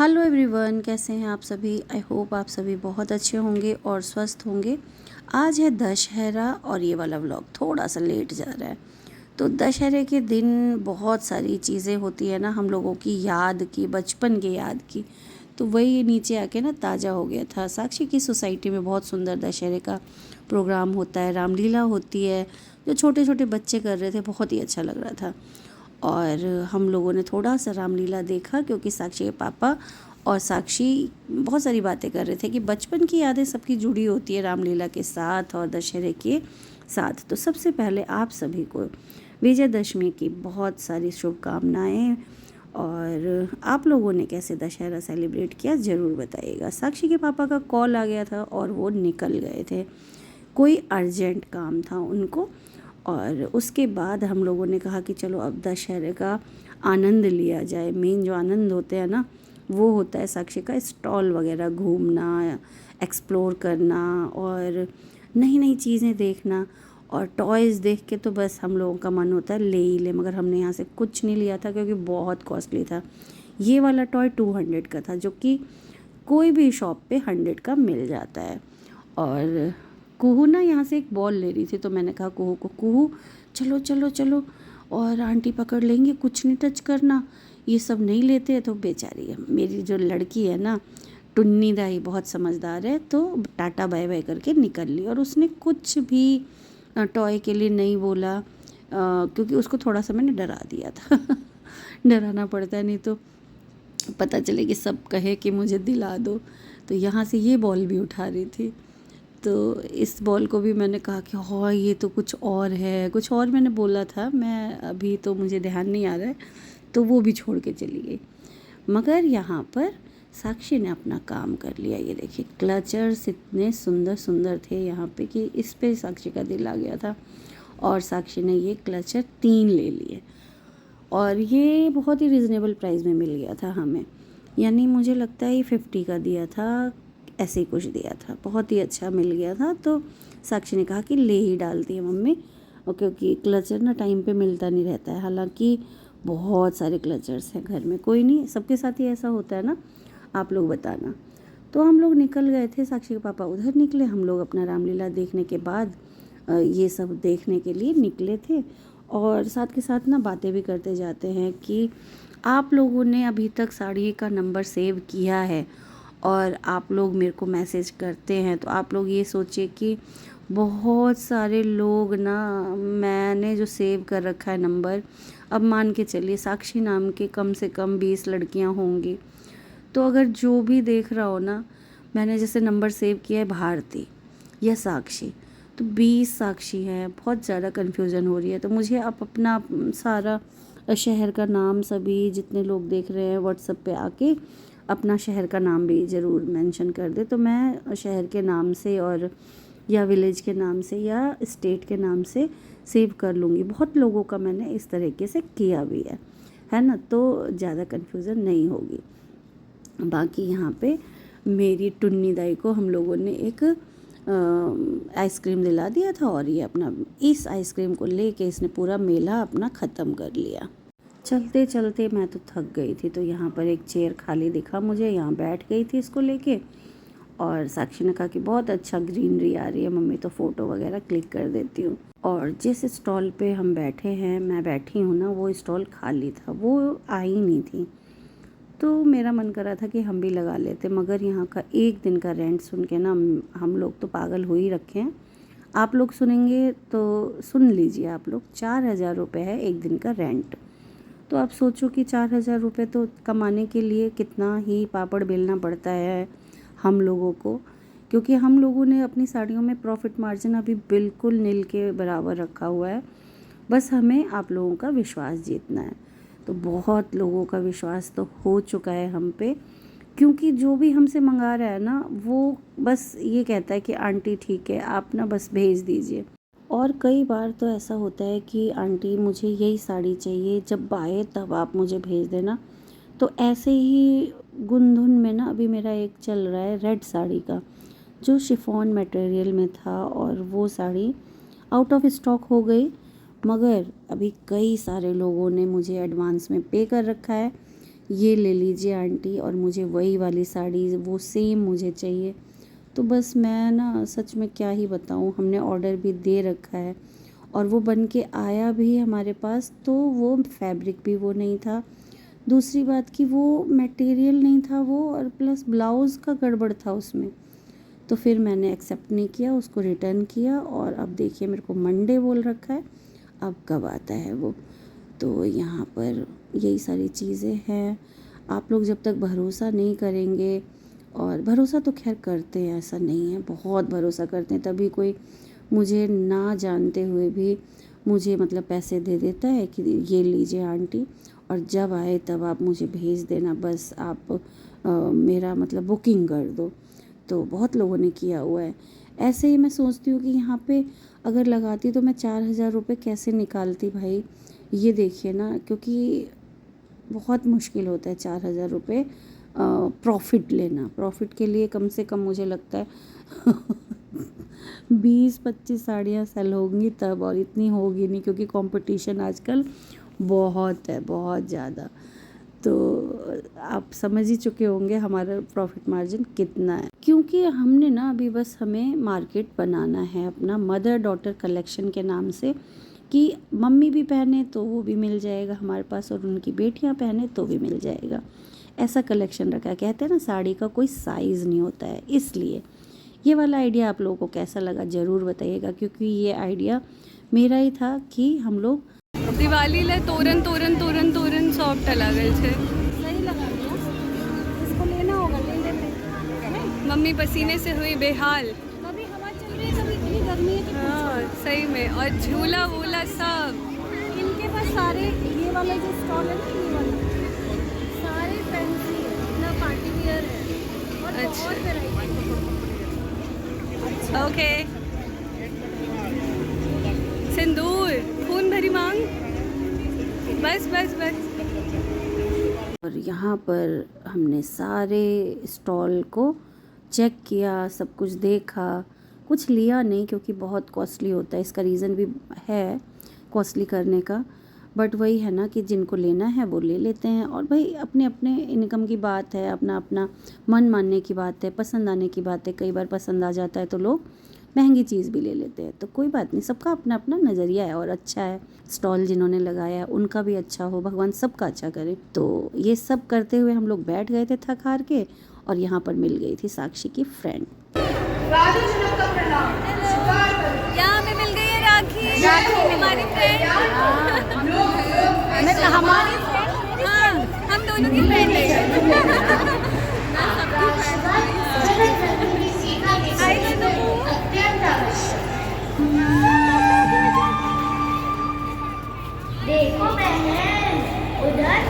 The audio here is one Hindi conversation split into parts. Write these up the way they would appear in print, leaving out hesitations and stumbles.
हेलो एवरीवन, कैसे हैं आप सभी। आई होप आप सभी बहुत अच्छे होंगे और स्वस्थ होंगे। आज है दशहरा और ये वाला व्लॉग थोड़ा सा लेट जा रहा है। तो दशहरे के दिन बहुत सारी चीज़ें होती है ना, हम लोगों की याद की, बचपन की याद की। तो वही नीचे आके ना ताज़ा हो गया था। साक्षी की सोसाइटी में बहुत सुंदर दशहरे का प्रोग्राम होता है, रामलीला होती है, जो छोटे छोटे बच्चे कर रहे थे, बहुत ही अच्छा लग रहा था। और हम लोगों ने थोड़ा सा रामलीला देखा क्योंकि साक्षी के पापा और साक्षी बहुत सारी बातें कर रहे थे कि बचपन की यादें सबकी जुड़ी होती है रामलीला के साथ और दशहरे के साथ। तो सबसे पहले आप सभी को विजयदशमी की बहुत सारी शुभकामनाएं। और आप लोगों ने कैसे दशहरा सेलिब्रेट किया ज़रूर बताइएगा। साक्षी के पापा का कॉल आ गया था और वो निकल गए थे, कोई अर्जेंट काम था उनको। और उसके बाद हम लोगों ने कहा कि चलो अब दशहरे का आनंद लिया जाए। मेन जो आनंद होते हैं ना, वो होता है साक्षी का स्टॉल वगैरह घूमना, एक्सप्लोर करना और नई नई चीज़ें देखना। और टॉयज़ देख के तो बस हम लोगों का मन होता है ले ही ले, मगर हमने यहाँ से कुछ नहीं लिया था क्योंकि बहुत कॉस्टली था। ये वाला टॉय 200 का था, जो कि कोई भी शॉप पे 100 का मिल जाता है। और कुहू ना यहाँ से एक बॉल ले रही थी, तो मैंने कहा कुहू को, कुहू चलो चलो चलो, और आंटी पकड़ लेंगे, कुछ नहीं टच करना, ये सब नहीं लेते। तो बेचारी है मेरी जो लड़की है ना, टुन्नी दाई, बहुत समझदार है, तो टाटा बाय बाय करके निकल ली। और उसने कुछ भी टॉय के लिए नहीं बोला, क्योंकि उसको थोड़ा सा मैंने डरा दिया था डराना पड़ता है, नहीं तो पता चले कि सब कहे कि मुझे दिला दो। तो यहाँ से ये बॉल भी उठा रही थी, तो इस बॉल को भी मैंने कहा कि हाँ ये तो कुछ और है, कुछ और मैंने बोला था, मैं अभी तो मुझे ध्यान नहीं आ रहा है। तो वो भी छोड़ के चली गई। मगर यहाँ पर साक्षी ने अपना काम कर लिया। ये देखिए क्लचर्स इतने सुंदर सुंदर थे यहाँ पे कि इस पे साक्षी का दिल आ गया था। और साक्षी ने ये क्लचर 3 ले लिए और ये बहुत ही रिजनेबल प्राइस में मिल गया था हमें। यानी मुझे लगता है ये 50 का दिया था, ऐसे ही कुछ दिया था, बहुत ही अच्छा मिल गया था। तो साक्षी ने कहा कि ले ही डालती है मम्मी, और क्योंकि क्लचर ना टाइम पे मिलता नहीं रहता है। हालांकि बहुत सारे क्लचर्स हैं घर में, कोई नहीं, सबके साथ ही ऐसा होता है ना, आप लोग बताना। तो हम लोग निकल गए थे, साक्षी के पापा उधर निकले, हम लोग अपना रामलीला देखने के बाद ये सब देखने के लिए निकले थे। और साथ के साथ ना बातें भी करते जाते हैं कि आप लोगों ने अभी तक साड़ी का नंबर सेव किया है और आप लोग मेरे को मैसेज करते हैं, तो आप लोग ये सोचिए कि बहुत सारे लोग ना, मैंने जो सेव कर रखा है नंबर, अब मान के चलिए साक्षी नाम के कम से कम 20 लड़कियां होंगी। तो अगर जो भी देख रहा हो ना, मैंने जैसे नंबर सेव किया है भारती या साक्षी, तो 20 साक्षी हैं, बहुत ज़्यादा कन्फ्यूज़न हो रही है। तो मुझे आप अपना सारा शहर का नाम, सभी जितने लोग देख रहे हैं व्हाट्सएप पे आके अपना शहर का नाम भी ज़रूर मेंशन कर दे, तो मैं शहर के नाम से और या विलेज के नाम से या स्टेट के नाम से सेव कर लूँगी। बहुत लोगों का मैंने इस तरीके से किया भी है ना, तो ज़्यादा कन्फ्यूज़न नहीं होगी। बाकी यहाँ पे मेरी टुन्नी दाई को हम लोगों ने एक आइसक्रीम दिला दिया था, और ये अपना इस आइसक्रीम को लेके इसने पूरा मेला अपना ख़त्म कर लिया। चलते चलते मैं तो थक गई थी, तो यहाँ पर एक चेयर खाली दिखा मुझे, यहाँ बैठ गई थी इसको लेके। और साक्षी ने कहा कि बहुत अच्छा ग्रीनरी आ रही है मम्मी, तो फ़ोटो वगैरह क्लिक कर देती हूँ। और जिस स्टॉल पे हम बैठे हैं, मैं बैठी हूँ ना, वो स्टॉल खाली था, वो आई नहीं थी। तो मेरा मन कर रहा था कि हम भी लगा लेते, मगर यहाँ का एक दिन का रेंट सुन के ना हम लोग तो पागल हो ही रखे हैं। आप लोग सुनेंगे तो सुन लीजिए, आप लोग 4,000 रुपये है एक दिन का रेंट। तो आप सोचो कि 4,000 रुपये तो कमाने के लिए कितना ही पापड़ बेलना पड़ता है हम लोगों को, क्योंकि हम लोगों ने अपनी साड़ियों में प्रॉफिट मार्जिन अभी बिल्कुल नील के बराबर रखा हुआ है। बस हमें आप लोगों का विश्वास जीतना है। तो बहुत लोगों का विश्वास तो हो चुका है हम पे, क्योंकि जो भी हमसे मंगा रहा है ना, वो बस ये कहता है कि आंटी ठीक है, आप ना बस भेज दीजिए। और कई बार तो ऐसा होता है कि आंटी मुझे यही साड़ी चाहिए, जब आए तब आप मुझे भेज देना। तो ऐसे ही गुनधुन में ना अभी मेरा एक चल रहा है रेड साड़ी का, जो शिफॉन मटेरियल में था, और वो साड़ी आउट ऑफ स्टॉक हो गई। मगर अभी कई सारे लोगों ने मुझे एडवांस में पे कर रखा है ये ले लीजिए आंटी, और मुझे वही वाली साड़ी वो सेम मुझे चाहिए। तो बस मैं ना सच में क्या ही बताऊँ, हमने ऑर्डर भी दे रखा है और वो बन के आया भी हमारे पास, तो वो फैब्रिक भी वो नहीं था, दूसरी बात कि वो मटेरियल नहीं था वो, और प्लस ब्लाउज़ का गड़बड़ था उसमें। तो फिर मैंने एक्सेप्ट नहीं किया, उसको रिटर्न किया, और अब देखिए मेरे को मंडे बोल रखा है, अब कब आता है वो। तो यहाँ पर यही सारी चीज़ें हैं। आप लोग जब तक भरोसा नहीं करेंगे, और भरोसा तो खैर करते हैं, ऐसा नहीं है, बहुत भरोसा करते हैं, तभी कोई मुझे ना जानते हुए भी मुझे मतलब पैसे दे देता है कि ये लीजिए आंटी, और जब आए तब आप मुझे भेज देना, बस आप मेरा मतलब बुकिंग कर दो। तो बहुत लोगों ने किया हुआ है। ऐसे ही मैं सोचती हूँ कि यहाँ पे अगर लगाती तो मैं 4,000 रुपये कैसे निकालती भाई, ये देखिए ना, क्योंकि बहुत मुश्किल होता है 4,000 रुपये प्रॉफिट लेना। प्रॉफिट के लिए कम से कम मुझे लगता है 20-25 साड़ियाँ सेल होंगी तब, और इतनी होगी नहीं, क्योंकि कंपटीशन आजकल बहुत है, बहुत ज़्यादा। तो आप समझ ही चुके होंगे हमारा प्रॉफिट मार्जिन कितना है, क्योंकि हमने ना अभी बस हमें मार्केट बनाना है अपना मदर डॉटर कलेक्शन के नाम से, कि मम्मी भी पहने तो वो भी मिल जाएगा हमारे पास, और उनकी बेटियां पहने तो भी मिल जाएगा। ऐसा कलेक्शन रखा है। कहते हैं ना साड़ी का कोई साइज़ नहीं होता है, इसलिए ये वाला आइडिया आप लोगों को कैसा लगा ज़रूर बताइएगा, क्योंकि ये आइडिया मेरा ही था कि हम लोग दिवाली ले तोरण तोरण तोरण तोरण सॉफ्ट लागल छे। सही लगा दिया, इसको लेना होगा, ले लेते हैं। मम्मी पसीने से हुई बेहाल। कभी हवा चल रही है, कभी इतनी गर्मी है कि हाँ सही में, और झूला वूला सब। इनके पास सारे ये वाला जो स्टॉल है ना, ये वाला सारे फैंसी है ना, पार्टी वियर है, और अच्छा। बहुत वैरायटी। ओके, सिंदूर खून भरी मांग, बस बस बस। और यहाँ पर हमने सारे स्टॉल को चेक किया, सब कुछ देखा, कुछ लिया नहीं क्योंकि बहुत कॉस्टली होता है, इसका रीज़न भी है कॉस्टली करने का, बट वही है ना कि जिनको लेना है वो ले लेते हैं। और भाई अपने अपने इनकम की बात है, अपना अपना मन मानने की बात है, पसंद आने की बात है। कई बार पसंद आ जाता है तो लोग महंगी चीज़ भी ले लेते हैं, तो कोई बात नहीं, सबका अपना अपना नज़रिया है। और अच्छा है, स्टॉल जिन्होंने लगाया है उनका भी अच्छा हो, भगवान सबका अच्छा करे। तो ये सब करते हुए हम लोग बैठ गए थे थक हार के, और यहाँ पर मिल गई थी साक्षी की फ्रेंड। यहाँ पे मिल गई है राखी, हमारी फ्रेंड। हमारी हाँ, हम दोनों की फ्रेंड है।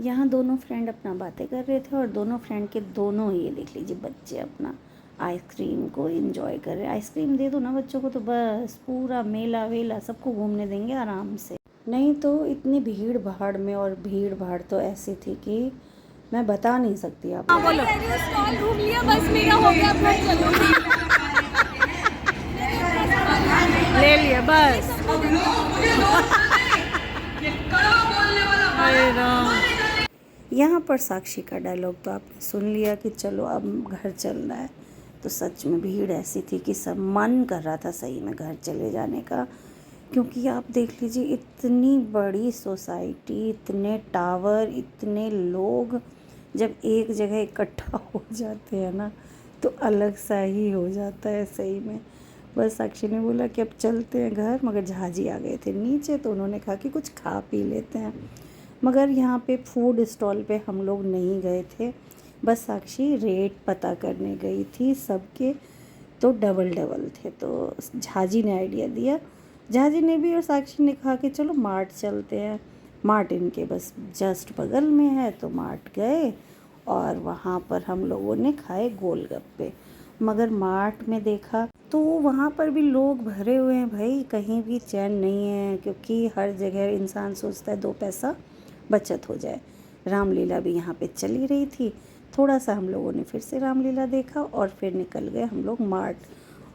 यहाँ दोनों फ्रेंड अपना बातें कर रहे थे, और दोनों फ्रेंड के दोनों, ये देख लीजिए बच्चे अपना आइसक्रीम को एंजॉय कर रहे हैं। आइसक्रीम दे दो ना बच्चों को तो बस पूरा मेला वेला सबको घूमने देंगे आराम से। नहीं तो इतनी भीड़ भाड़ में, और भीड़ भाड़ तो ऐसी थी कि मैं बता नहीं सकती आप। हाँ बोलो। स्टॉल घूम लिया, बस मेरा हो गया, घर चलो। ले लिया बस। अरे राम। यहाँ पर साक्षी का डायलॉग तो आपने सुन लिया कि चलो अब घर चलना है। तो सच में भीड़ ऐसी थी कि सब मन कर रहा था सही में घर चले जाने का, क्योंकि आप देख लीजिए इतनी बड़ी सोसाइटी, इतने टावर, इतने लोग जब एक जगह इकट्ठा हो जाते हैं ना तो अलग सा ही हो जाता है सही में। बस साक्षी ने बोला कि अब चलते हैं घर, मगर झाजी आ गए थे नीचे, तो उन्होंने कहा कि कुछ खा पी लेते हैं। मगर यहाँ पे फूड स्टॉल पे हम लोग नहीं गए थे, बस साक्षी रेट पता करने गई थी सबके, तो डबल डबल थे। तो झाजी ने आइडिया दिया, झाजी ने भी और साक्षी ने कहा कि चलो मार्ट चलते हैं। मार्ट इनके बस जस्ट बगल में है, तो मार्ट गए और वहाँ पर हम लोगों ने खाए गोलगप्पे। मगर मार्ट में देखा तो वहाँ पर भी लोग भरे हुए हैं भाई, कहीं भी चैन नहीं है, क्योंकि हर जगह इंसान सोचता है 2 पैसा बचत हो जाए। रामलीला भी यहाँ पे चली रही थी, थोड़ा सा हम लोगों ने फिर से रामलीला देखा और फिर निकल गए हम लोग मार्ट।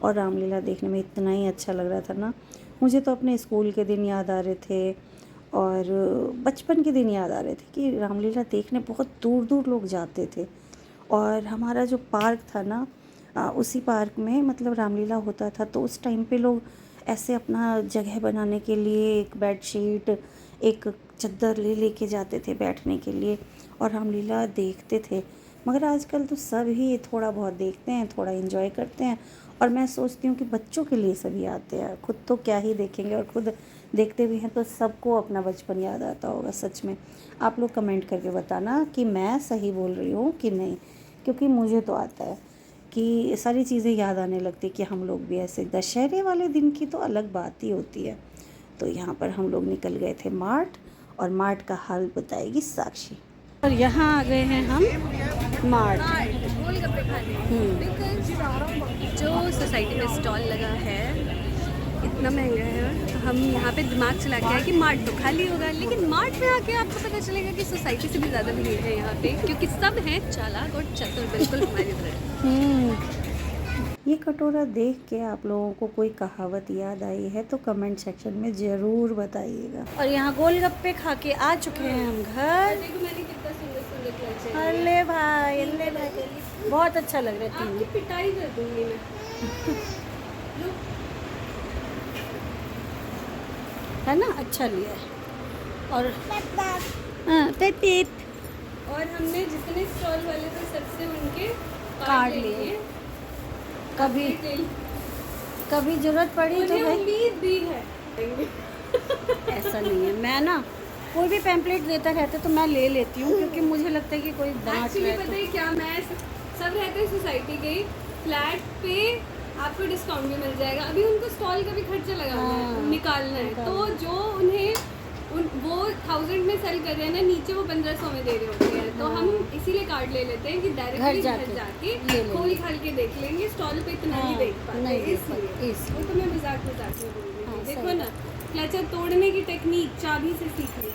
और रामलीला देखने में इतना ही अच्छा लग रहा था ना, मुझे तो अपने स्कूल के दिन याद आ रहे थे। और बचपन के दिन याद आ रहे थे कि रामलीला देखने बहुत दूर दूर लोग जाते थे। और हमारा जो पार्क था ना, उसी पार्क में मतलब रामलीला होता था, तो उस टाइम पे लोग ऐसे अपना जगह बनाने के लिए एक बेडशीट, एक चादर लेके जाते थे बैठने के लिए और रामलीला देखते थे। मगर आजकल तो सब ही थोड़ा बहुत देखते हैं, थोड़ा एंजॉय करते हैं। और मैं सोचती हूँ कि बच्चों के लिए सभी आते हैं, खुद तो क्या ही देखेंगे, और खुद देखते भी हैं तो सबको अपना बचपन याद आता होगा। सच में आप लोग कमेंट करके बताना कि मैं सही बोल रही हूँ कि नहीं, क्योंकि मुझे तो आता है कि सारी चीज़ें याद आने लगती कि हम लोग भी ऐसे। दशहरे वाले दिन की तो अलग बात ही होती है। तो यहाँ पर हम लोग निकल गए थे मार्ट, और मार्ट का हाल बताएगी साक्षी। और यहाँ आ गए हैं हम मार्ट। गोलगप्पे खाने बिकॉज जो सोसाइटी में स्टॉल लगा है इतना महंगा है, तो हम यहाँ पे दिमाग चला के आए कि मार्ट तो खाली होगा, लेकिन मार्ट में आके आपको पता चलेगा कि सोसाइटी से भी ज़्यादा भीड़ है यहाँ पे, क्योंकि सब हैं चालाक और चतुर, बिल्कुल हमारी तरह। ये कटोरा देख के आप लोगों को कोई कहावत याद आई है तो कमेंट सेक्शन में ज़रूर बताइएगा। और यहाँ गोलगप्पे खा के आ चुके हैं हम घर। देखो मैंने कितना सुंदर सुंदर क्लच है। अल्ले भाई बहुत अच्छा लग रहा है। आपकी पिटाई कर दूंगी मैं। है ना, अच्छा लिया है। और हाँ, और हमने जितने स्टॉल वाले थे सबसे उनके कार्ड लिए। कभी कभी जरूरत पड़ी तो मुझे भाई, उम्मीद भी है। ऐसा नहीं है। मैं ना कोई भी पैम्पलेट देता रहता तो मैं ले लेती हूँ, क्योंकि मुझे लगता है कि कोई बांट एक्चुअली रहा है पता तो। है क्या, मैं सब रहते हैं सोसाइटी के, फ्लैट पे आपको डिस्काउंट भी मिल जाएगा। अभी उनको स्टॉल का भी खर्चा लगाना है, निकालना है, तो जो उन्हें वो 1000 में सेल कर रहे हैं ना, नीचे वो 1500 में दे रहे होते हैं। तो हम इसीलिए कार्ड ले लेते हैं कि डायरेक्टली घर जाके खोल खाल के देख लेंगे, स्टॉल पे इतना नहीं देख पाते, इसलिए वो तो मैं मजाक में बोल रही थी। देखो ना, क्लचर तोड़ने की टेक्निक चाबी से सीख ली।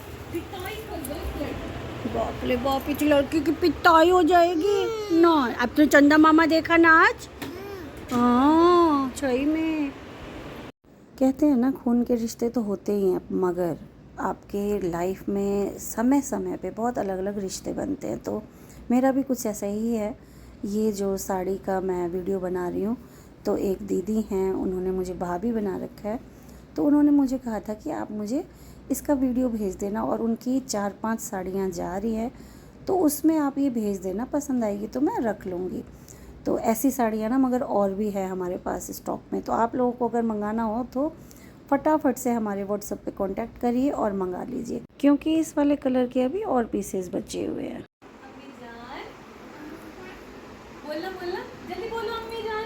बाप रे बाप, इस लड़की की पिटाई हो जाएगी ना। अब तो चंदा मामा देखा ना आज। हाँ सही में। कहते हैं ना, खून के रिश्ते तो होते ही हैं, मगर आपके लाइफ में समय समय पे बहुत अलग अलग रिश्ते बनते हैं। तो मेरा भी कुछ ऐसा ही है। ये जो साड़ी का मैं वीडियो बना रही हूँ, तो एक दीदी हैं, उन्होंने मुझे भाभी बना रखा है, तो उन्होंने मुझे कहा था कि आप मुझे इसका वीडियो भेज देना, और उनकी 4-5 साड़ियाँ जा रही हैं, तो उसमें आप ये भेज देना, पसंद आएगी तो मैं रख लूँगी। तो ऐसी साड़ियाँ ना मगर और भी है हमारे पास स्टॉक में, तो आप लोगों को अगर मंगाना हो तो फटाफट से हमारे व्हाट्सएप पे कांटेक्ट करिए और मंगा लीजिए, क्योंकि इस वाले कलर के अभी और पीसेस बचे हुए हैं। अम्मी जान, बोलना बोलना जल्दी बोलो अम्मी जान।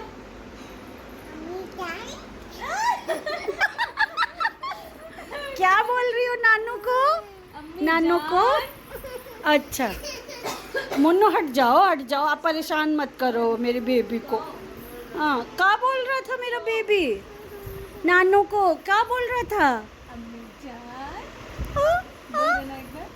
क्या बोल रही हो नानू को? अम्मी नानू जान। को अच्छा, मुन्नू हट जाओ, आप परेशान मत करो मेरे बेबी को। हाँ, क्या बोल रहा था मेरा बेबी? नानू को क्या बोल रहा था? अम्मी जान, बोल देना एक बार,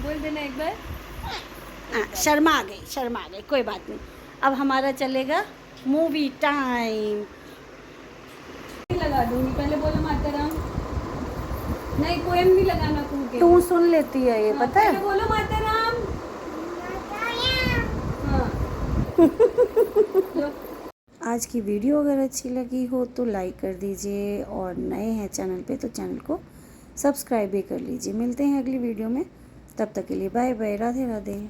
बोल देना एक बार। शर्मा आ गई, कोई बात नहीं। अब हमारा चलेगा मूवी टाइम। लगा दूंगी, पहले बोलो माता राम। नहीं, पोएम भी लगाना तू के। तू सुन लेती है ये, पता पहले है। बोलो माता राम। हाँ। लो। आज की वीडियो अगर अच्छी लगी हो तो लाइक कर दीजिए, और नए हैं चैनल पे तो चैनल को सब्सक्राइब भी कर लीजिए। मिलते हैं अगली वीडियो में, तब तक के लिए बाय बाय, राधे राधे।